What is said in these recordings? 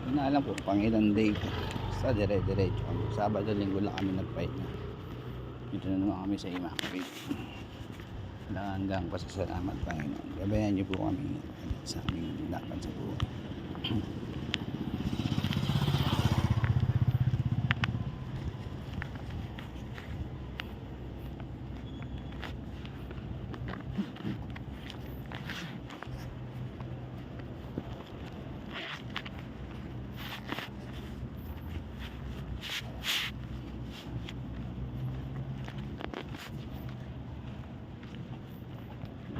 Hindi na alam po pang ilang day ito. Sa dire-diretso kami. Sabado, linggo lang kami nag-fight na. Dito na naman kami sa Immaculate. Hanggang pasasalamat Panginoon. Gabayan niyo po kami sa aming laban sa buhay.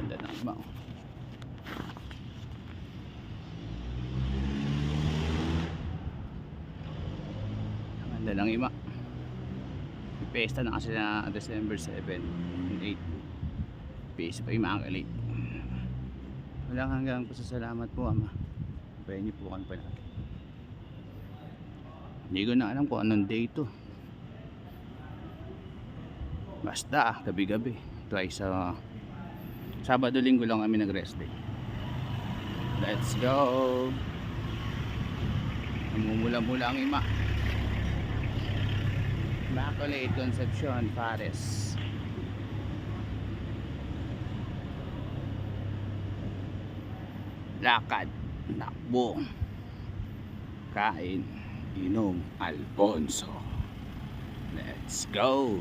Ganda ng iba. Ganda ng iba. May pesta na kasi na December 7 and 8. Pesta pa Immaculate. Walang hanggang pasasalamat po Ama. Bayan niyo po kami palagi. Hindi ko na alam kung anong day ito. Basta gabi-gabi. Twice sa Sabado, linggo lang kami nag-rest day. Let's go. Namumula-mula ang ima. Immaculate Concepcion, Pares. Lakad, takbo, kain, inom, Alfonso. Let's go.